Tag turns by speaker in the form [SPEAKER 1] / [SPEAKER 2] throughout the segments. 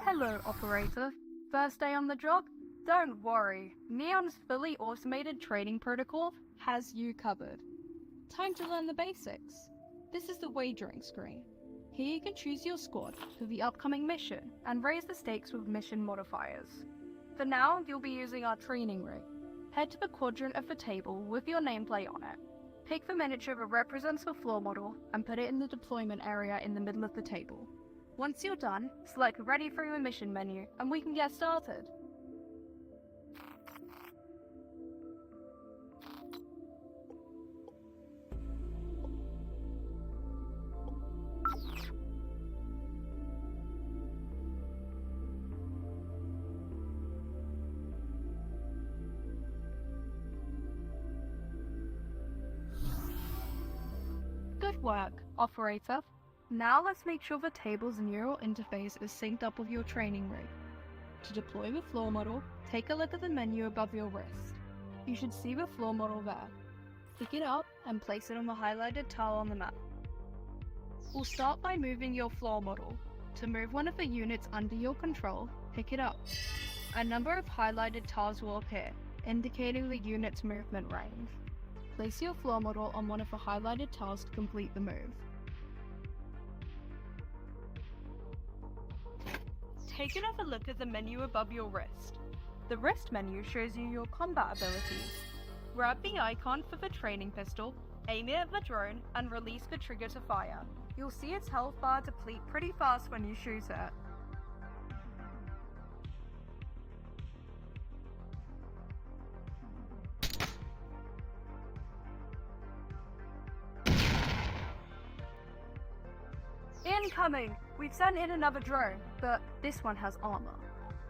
[SPEAKER 1] Hello, operator. First day on the job? Don't worry, Neon's fully automated training protocol has you covered. Time to learn the basics. This is the wagering screen. Here you can choose your squad for the upcoming mission and raise the stakes with mission modifiers. For now, you'll be using our training rig. Head to the quadrant of the table with your nameplate on it. Pick the miniature that represents the floor model and put it in the deployment area in the middle of the table. Once you're done, select Ready for your mission menu and we can get started. Good work, operator. Now let's make sure the table's neural interface is synced up with your training rig. To deploy the floor model, take a look at the menu above your wrist. You should see the floor model there. Pick it up and place it on the highlighted tile on the map. We'll start by moving your floor model. To move one of the units under your control, pick it up. A number of highlighted tiles will appear, indicating the unit's movement range. Place your floor model on one of the highlighted tiles to complete the move. Take another look at the menu above your wrist. The wrist menu shows you your combat abilities. Grab the icon for the training pistol, aim it at the drone, and release the trigger to fire. You'll see its health bar deplete pretty fast when you shoot it. Incoming! We've sent in another drone, but this one has armor.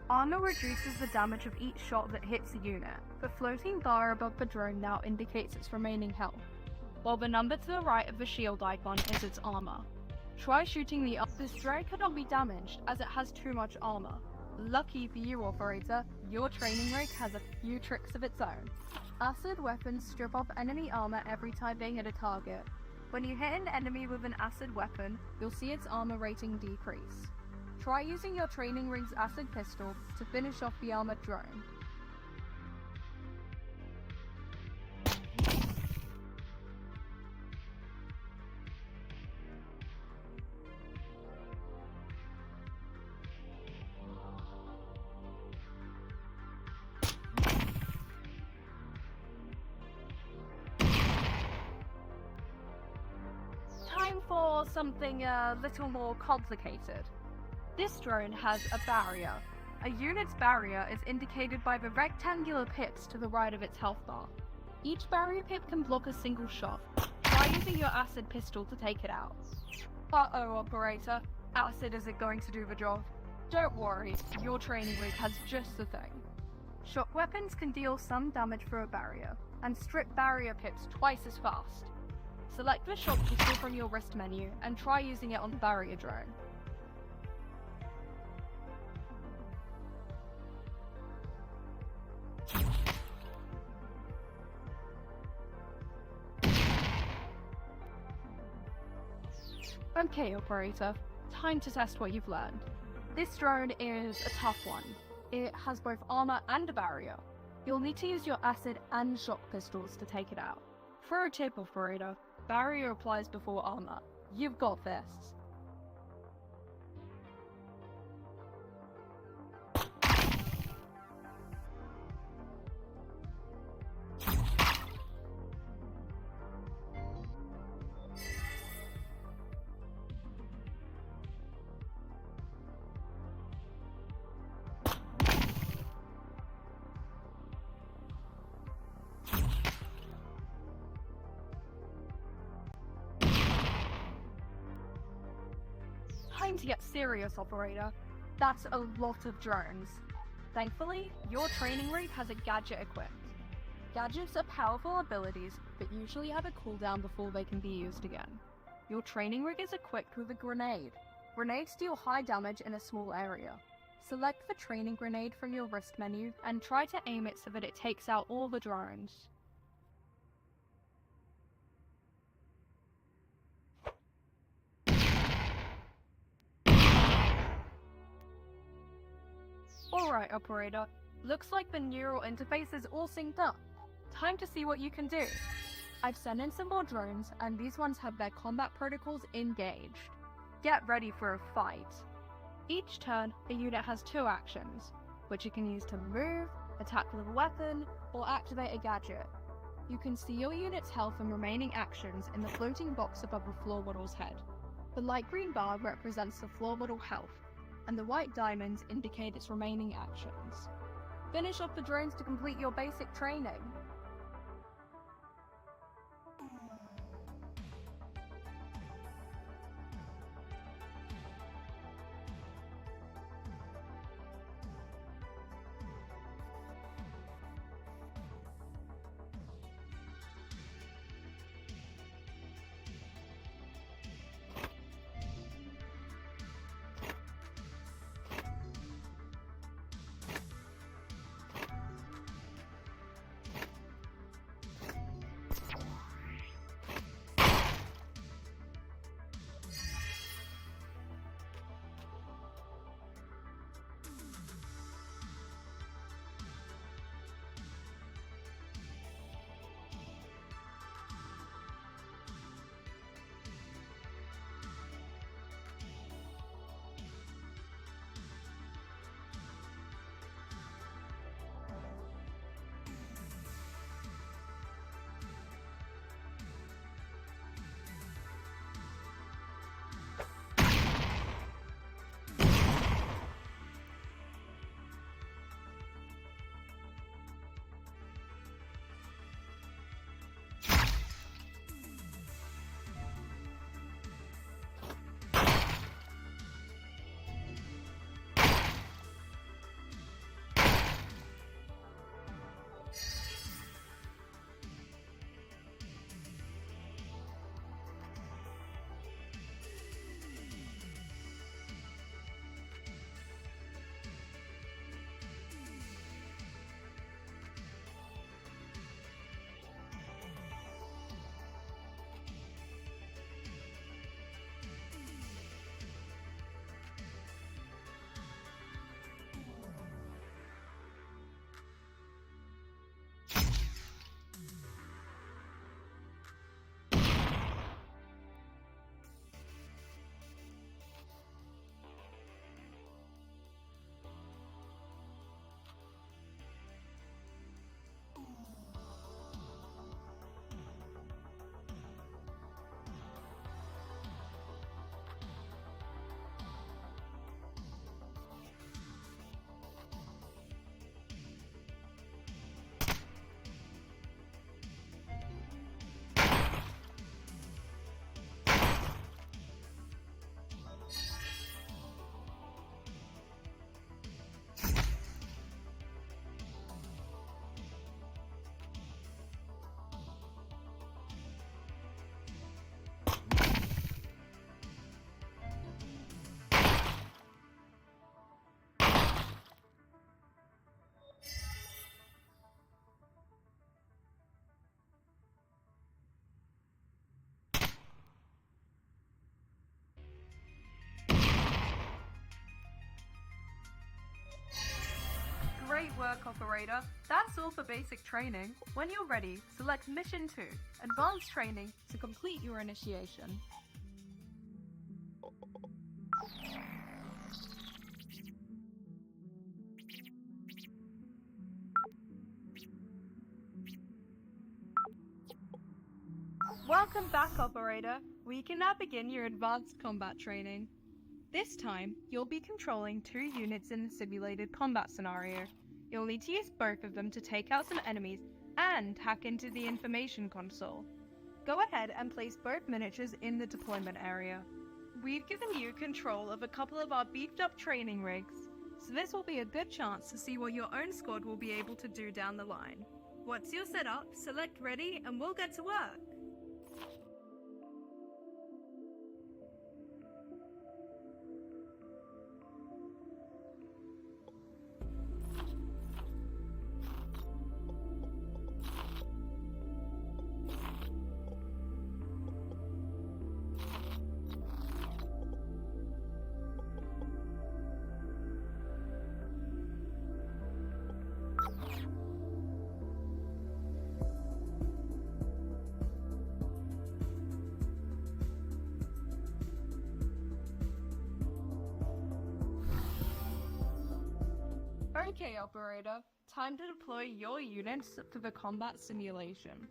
[SPEAKER 1] Armor reduces the damage of each shot that hits a unit. The floating bar above the drone now indicates its remaining health, while the number to the right of the shield icon is its armor. Try shooting the This drone cannot be damaged as it has too much armor. Lucky for you, operator, your training rig has a few tricks of its own. Acid weapons strip off enemy armor every time they hit a target. When you hit an enemy with an acid weapon, you'll see its armor rating decrease. Try using your training rig's acid pistol to finish off the armored drone. Time for something a little more complicated. This drone has a barrier. A unit's barrier is indicated by the rectangular pips to the right of its health bar. Each barrier pip can block a single shot. Try using your acid pistol to take it out. Uh-oh, operator. Acid isn't going to do the job. Don't worry, your training rig has just the thing. Shock weapons can deal some damage through a barrier, and strip barrier pips twice as fast. Select the shock pistol from your wrist menu and try using it on the barrier drone. Okay, operator, time to test what you've learned. This drone is a tough one. It has both armor and a barrier. You'll need to use your acid and shock pistols to take it out. For a tip, operator, barrier applies before armor. You've got this. Time to get serious, operator. That's a lot of drones. Thankfully, your training rig has a gadget equipped. Gadgets are powerful abilities, but usually have a cooldown before they can be used again. Your training rig is equipped with a grenade. Grenades deal high damage in a small area. Select the training grenade from your wrist menu and try to aim it so that it takes out all the drones. Alright, operator. Looks like the neural interface is all synced up. Time to see what you can do. I've sent in some more drones, and these ones have their combat protocols engaged. Get ready for a fight. Each turn, a unit has 2 actions, which you can use to move, attack with a weapon, or activate a gadget. You can see your unit's health and remaining actions in the floating box above the floor model's head. The light green bar represents the floor model health, and the white diamonds indicate its remaining actions. Finish off the drones to complete your basic training. Great work, operator. That's all for basic training. When you're ready, select Mission 2, Advanced Training, to complete your initiation. Welcome back, operator. We can now begin your advanced combat training. This time, you'll be controlling 2 units in a simulated combat scenario. You'll need to use both of them to take out some enemies and hack into the information console. Go ahead and place both miniatures in the deployment area. We've given you control of a couple of our beefed up training rigs, so this will be a good chance to see what your own squad will be able to do down the line. Once you're set up, select ready and we'll get to work. Okay, operator, time to deploy your units for the combat simulation.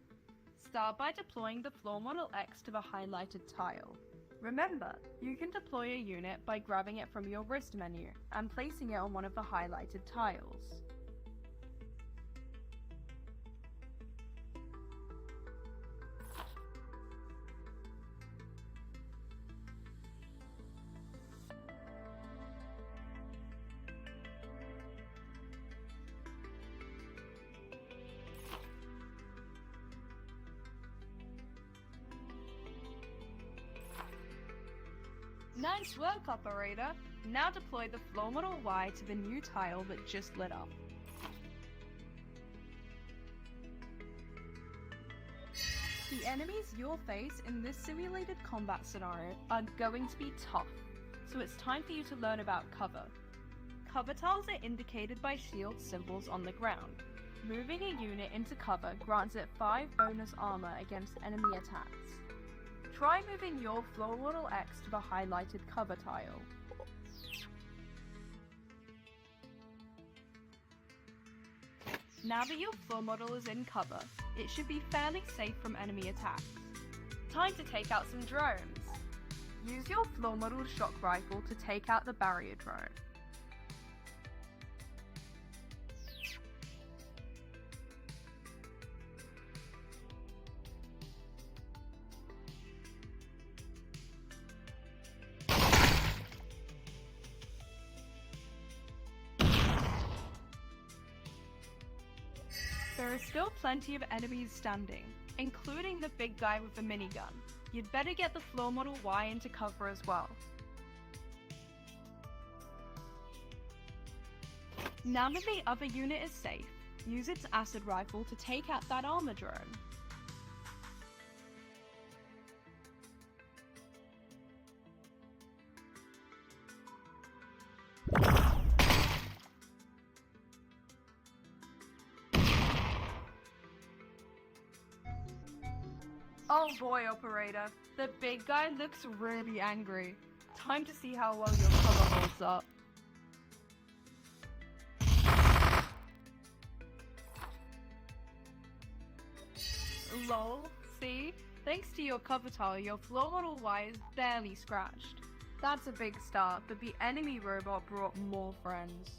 [SPEAKER 1] Start by deploying the floor model X to the highlighted tile. Remember, you can deploy a unit by grabbing it from your wrist menu and placing it on one of the highlighted tiles. Nice work, operator! Now deploy the floor model Y to the new tile that just lit up. The enemies you'll face in this simulated combat scenario are going to be tough, so it's time for you to learn about cover. Cover tiles are indicated by shield symbols on the ground. Moving a unit into cover grants it 5 bonus armor against enemy attacks. Try moving your floor model X to the highlighted cover tile. Now that your floor model is in cover, it should be fairly safe from enemy attacks. Time to take out some drones! Use your floor model shock rifle to take out the barrier drone. There are still plenty of enemies standing, including the big guy with the minigun. You'd better get the floor model Y into cover as well. Now that the other unit is safe, use its acid rifle to take out that armor drone. Oh boy, operator, the big guy looks really angry. Time to see how well your cover holds up. Lol, see? Thanks to your cover tile, your floor model Y is barely scratched. That's a big start, but the enemy robot brought more friends.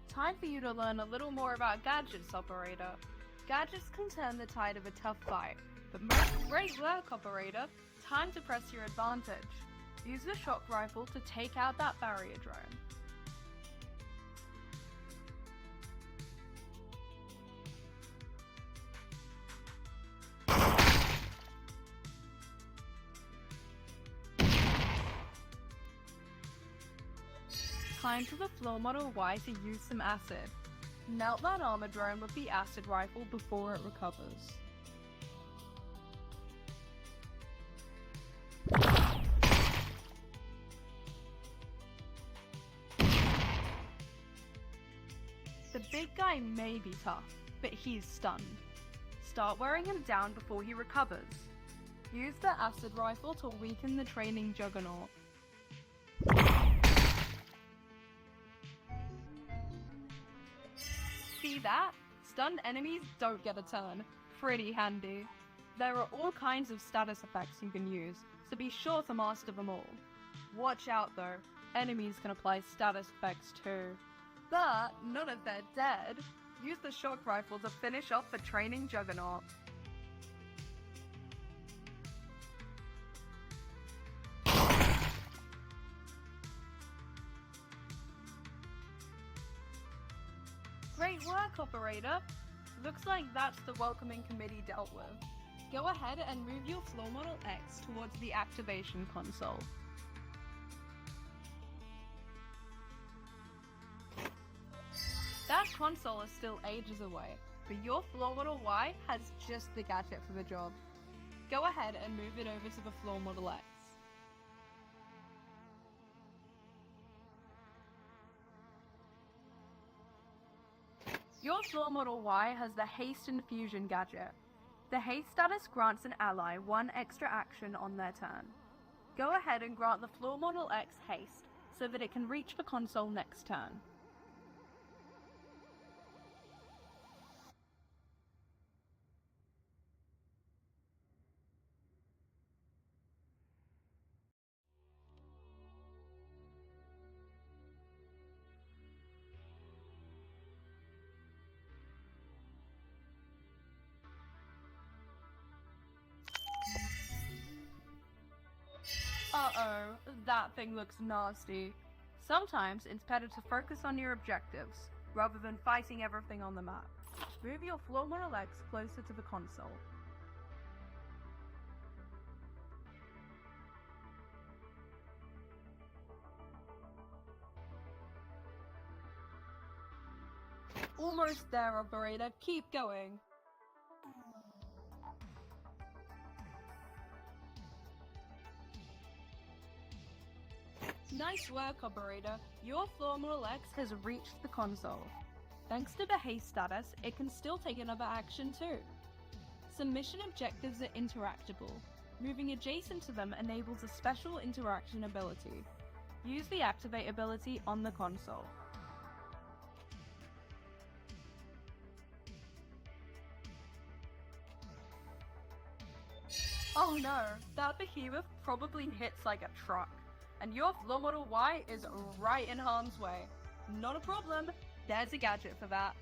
[SPEAKER 1] Time for you to learn a little more about gadgets, operator. Gadgets can turn the tide of a tough fight. But great work, operator! Time to press your advantage. Use the shock rifle to take out that barrier drone. Time for the floor model Y to use some acid. Melt that armor drone with the acid rifle before it recovers. The big guy may be tough, but he's stunned. Start wearing him down before he recovers. Use the acid rifle to weaken the training juggernaut. See that? Stunned enemies don't get a turn. Pretty handy. There are all kinds of status effects you can use, so be sure to master them all. Watch out though, enemies can apply status effects too. But not if they're dead. Use the shock rifle to finish off the training juggernaut. Great work, operator! Looks like that's the welcoming committee dealt with. Go ahead and move your floor model X towards the activation console. That console is still ages away, but your floor model Y has just the gadget for the job. Go ahead and move it over to the floor model X. Your floor model Y has the Haste and Fusion gadget. The Haste status grants an ally 1 extra action on their turn. Go ahead and grant the floor model X Haste, so that it can reach the console next turn. Uh-oh, that thing looks nasty. Sometimes it's better to focus on your objectives, rather than fighting everything on the map. Move your floor model legs closer to the console. Almost there, operator. Keep going. Nice work, operator. Your floor model X has reached the console. Thanks to the haste status, it can still take another action too. Some mission objectives are interactable. Moving adjacent to them enables a special interaction ability. Use the activate ability on the console. Oh no, that behemoth probably hits like a truck, and your floor model Y is right in harm's way. Not a problem, there's a gadget for that.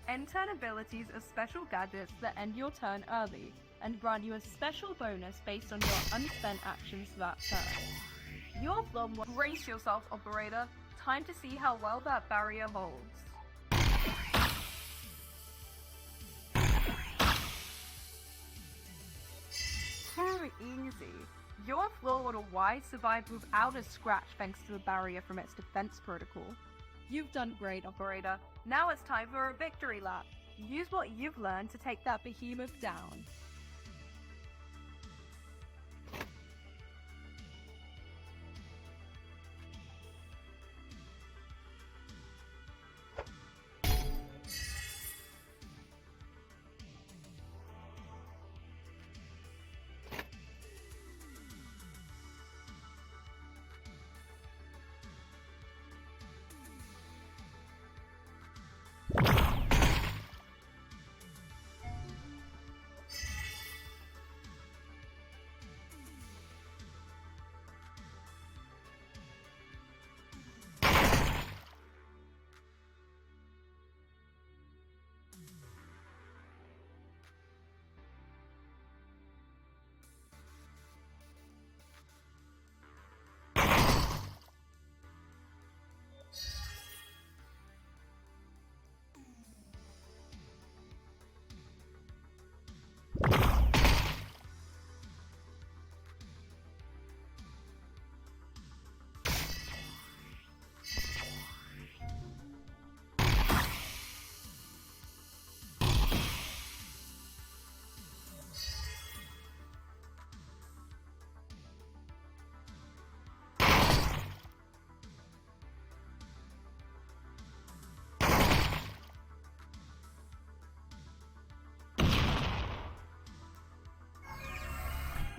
[SPEAKER 1] End turn abilities are special gadgets that end your turn early, and grant you a special bonus based on your unspent actions that turn. Your floor model. Brace yourself, operator. Time to see how well that barrier holds. Too easy. Your floor model Y survived without a scratch thanks to the barrier from its defense protocol. You've done great, operator. Now it's time for a victory lap. Use what you've learned to take that behemoth down.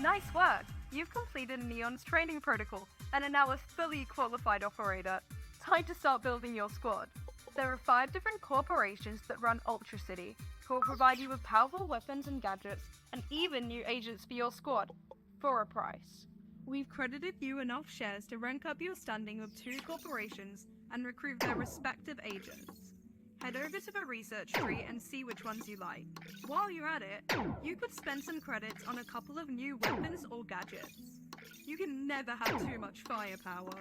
[SPEAKER 1] Nice work! You've completed Neon's training protocol and are now a fully qualified operator. Time to start building your squad. There are 5 different corporations that run Ultra City, who will provide you with powerful weapons and gadgets, and even new agents for your squad, for a price. We've credited you enough shares to rank up your standing with 2 corporations and recruit their respective agents. Head over to the research tree and see which ones you like. While you're at it, you could spend some credits on a couple of new weapons or gadgets. You can never have too much firepower.